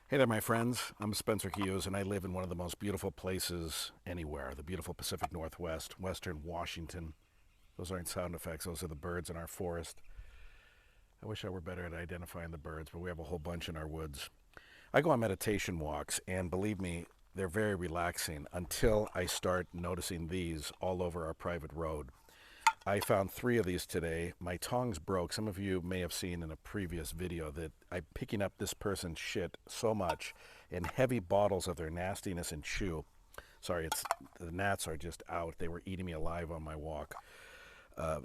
Hey there, my friends. I'm Spencer Hughes, and I live in one of the most beautiful places anywhere, the beautiful Pacific Northwest, Western Washington. Those aren't sound effects, those are the birds in our forest. I wish I were better at identifying the birds, but we have a whole bunch in our woods. I go on meditation walks, and believe me, they're very relaxing until I start noticing these all over our private road. I found three of these today. My tongs broke. Some of you may have seen in a previous video that I'm picking up this person's shit so much in heavy bottles of their nastiness and chew. Sorry, it's the gnats are just out. They were eating me alive on my walk. Uh,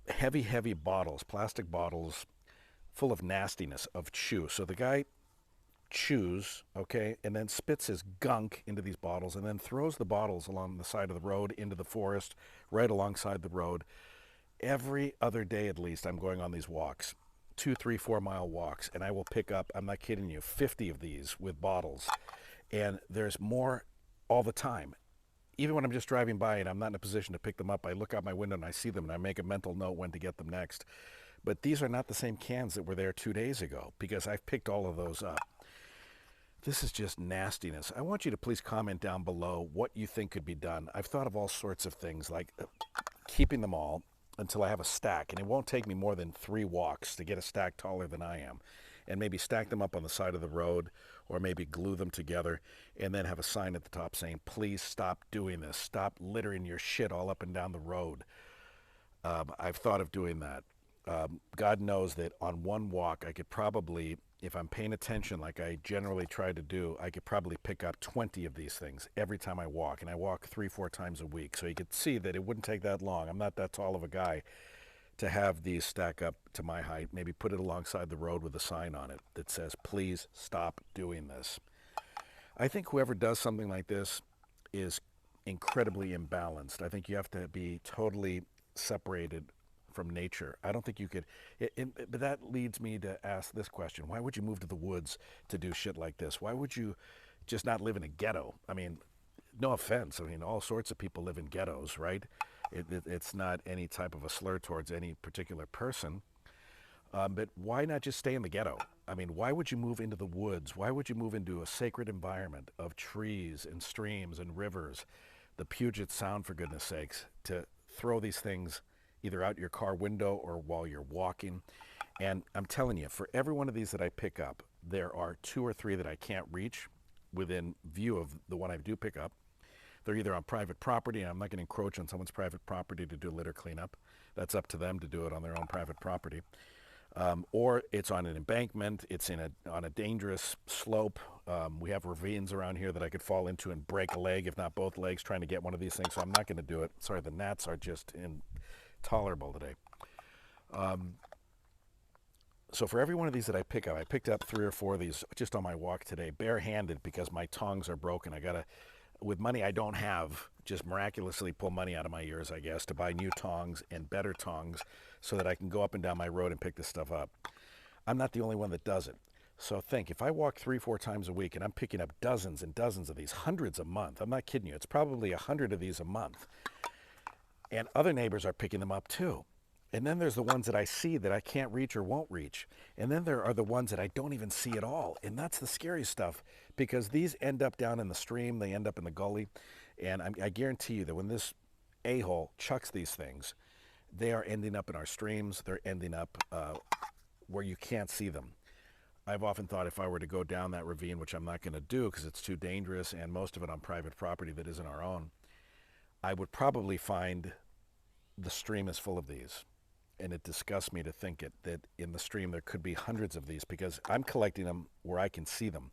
heavy bottles, plastic bottles full of nastiness of chew. So the guy chews, okay, and then spits his gunk into these bottles and then throws the bottles along the side of the road into the forest right alongside the road. Every other day at least, I'm going on these walks, 2, 3, 4 mile walks, and I will pick up, I'm not kidding you, 50 of these with bottles. And there's more all the time. Even when I'm just driving by and I'm not in a position to pick them up, I look out my window and I see them and I make a mental note when to get them next. But these are not the same cans that were there 2 days ago because I've picked all of those up. This is just nastiness. I want you to please comment down below what you think could be done. I've thought of all sorts of things like keeping them all until I have a stack, and it won't take me more than 3 walks to get a stack taller than I am, and maybe stack them up on the side of the road or maybe glue them together and then have a sign at the top saying, please stop doing this. Stop littering your shit all up and down the road. I've thought of doing that. God knows that on one walk, I could probably, if I'm paying attention like I generally try to do, I could probably pick up 20 of these things every time I walk. And I walk 3, 4 times a week. So you could see that it wouldn't take that long. I'm not that tall of a guy to have these stack up to my height. Maybe put it alongside the road with a sign on it that says, please stop doing this. I think whoever does something like this is incredibly imbalanced. I think you have to be totally separated from nature. I don't think you could. But that leads me to ask this question: why would you move to the woods to do shit like this? Why would you just not live in a ghetto? I mean, no offense. I mean, all sorts of people live in ghettos, right? It's not any type of a slur towards any particular person. But why not just stay in the ghetto? I mean, why would you move into the woods? Why would you move into a sacred environment of trees and streams and rivers, the Puget Sound, for goodness sakes, to throw these things either out your car window or while you're walking? And I'm telling you, for every one of these that I pick up, there are 2 or 3 that I can't reach within view of the one I do pick up. They're either on private property, and I'm not going to encroach on someone's private property to do litter cleanup. That's up to them to do it on their own private property. Or it's on an embankment, it's on a dangerous slope. We have ravines around here that I could fall into and break a leg, if not both legs, trying to get one of these things, so I'm not going to do it. Sorry, the gnats are just intolerable today. So for every one of these that I pick up, I picked up 3 or 4 of these just on my walk today, barehanded, because my tongs are broken. I got to, with money I don't have, just miraculously pull money out of my ears, I guess, to buy new tongs and better tongs so that I can go up and down my road and pick this stuff up. I'm not the only one that does it. So think, if I walk 3, 4 times a week and I'm picking up dozens and dozens of these, hundreds a month, I'm not kidding you, it's probably 100 of these a month. And other neighbors are picking them up too. And then there's the ones that I see that I can't reach or won't reach. And then there are the ones that I don't even see at all. And that's the scary stuff, because these end up down in the stream, they end up in the gully. And I guarantee you that when this a-hole chucks these things, they are ending up in our streams. They're ending up where you can't see them. I've often thought if I were to go down that ravine, which I'm not going to do because it's too dangerous and most of it on private property that isn't our own, I would probably find the stream is full of these. And it disgusts me to think that in the stream there could be hundreds of these, because I'm collecting them where I can see them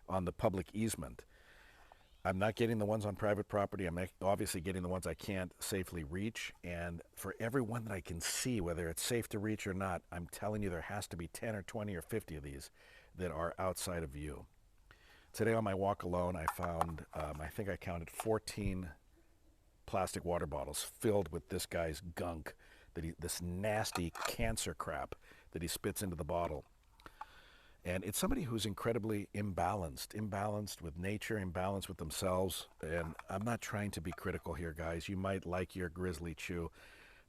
on the public easement. I'm not getting the ones on private property. I'm obviously getting the ones I can't safely reach. And for every one that I can see, whether it's safe to reach or not, I'm telling you there has to be 10 or 20 or 50 of these that are outside of view. Today on my walk alone, I found, I think I counted 14 plastic water bottles filled with this guy's gunk, this nasty cancer crap that he spits into the bottle. And it's somebody who's incredibly imbalanced with nature, imbalanced with themselves. And I'm not trying to be critical here, guys. You might like your grizzly chew,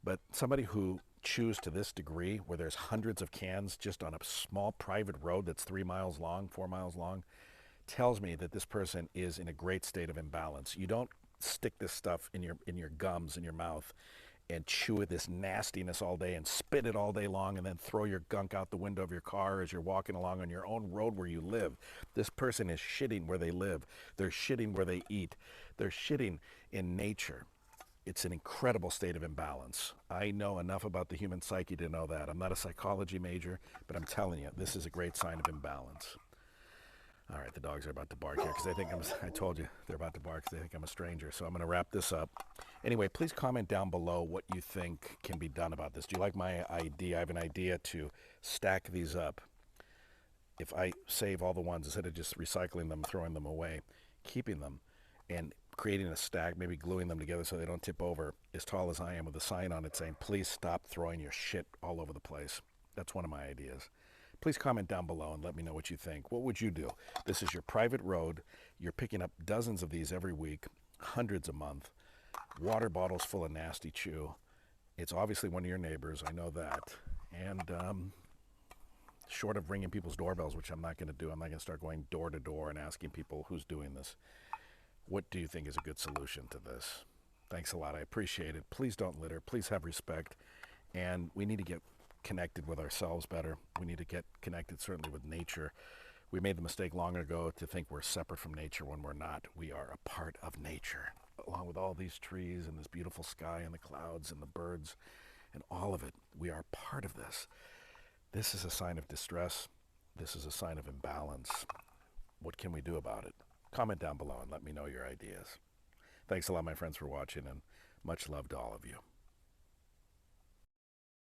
but somebody who chews to this degree, where there's hundreds of cans just on a small private road that's 3 miles long, 4 miles long, tells me that this person is in a great state of imbalance. You don't stick this stuff in your gums, in your mouth, and chew this nastiness all day and spit it all day long and then throw your gunk out the window of your car as you're walking along on your own road where you live. This person is shitting where they live. They're shitting where they eat. They're shitting in nature. It's an incredible state of imbalance. I know enough about the human psyche to know that. I'm not a psychology major, but I'm telling you, this is a great sign of imbalance. All right, the dogs are about to bark here because they think I told you, they're about to bark because they think I'm a stranger. So I'm going to wrap this up. Anyway, please comment down below what you think can be done about this. Do you like my idea? I have an idea to stack these up. If I save all the ones, instead of just recycling them, throwing them away, keeping them and creating a stack, maybe gluing them together so they don't tip over, as tall as I am, with a sign on it saying, please stop throwing your shit all over the place. That's one of my ideas. Please comment down below and let me know what you think. What would you do? This is your private road. You're picking up dozens of these every week, hundreds a month. Water bottles full of nasty chew. It's obviously one of your neighbors. I know that. And short of ringing people's doorbells, which I'm not going to do, I'm not going to start going door to door and asking people who's doing this. What do you think is a good solution to this? Thanks a lot. I appreciate it. Please don't litter. Please have respect. And we need to get connected with ourselves better. We need to get connected certainly with nature. We made the mistake long ago to think we're separate from nature when we're not. We are a part of nature, along with all these trees and this beautiful sky and the clouds and the birds and all of it. We are part of this. This is a sign of distress. This is a sign of imbalance. What can we do about it? Comment down below and let me know your ideas. Thanks a lot, my friends, for watching, and much love to all of you.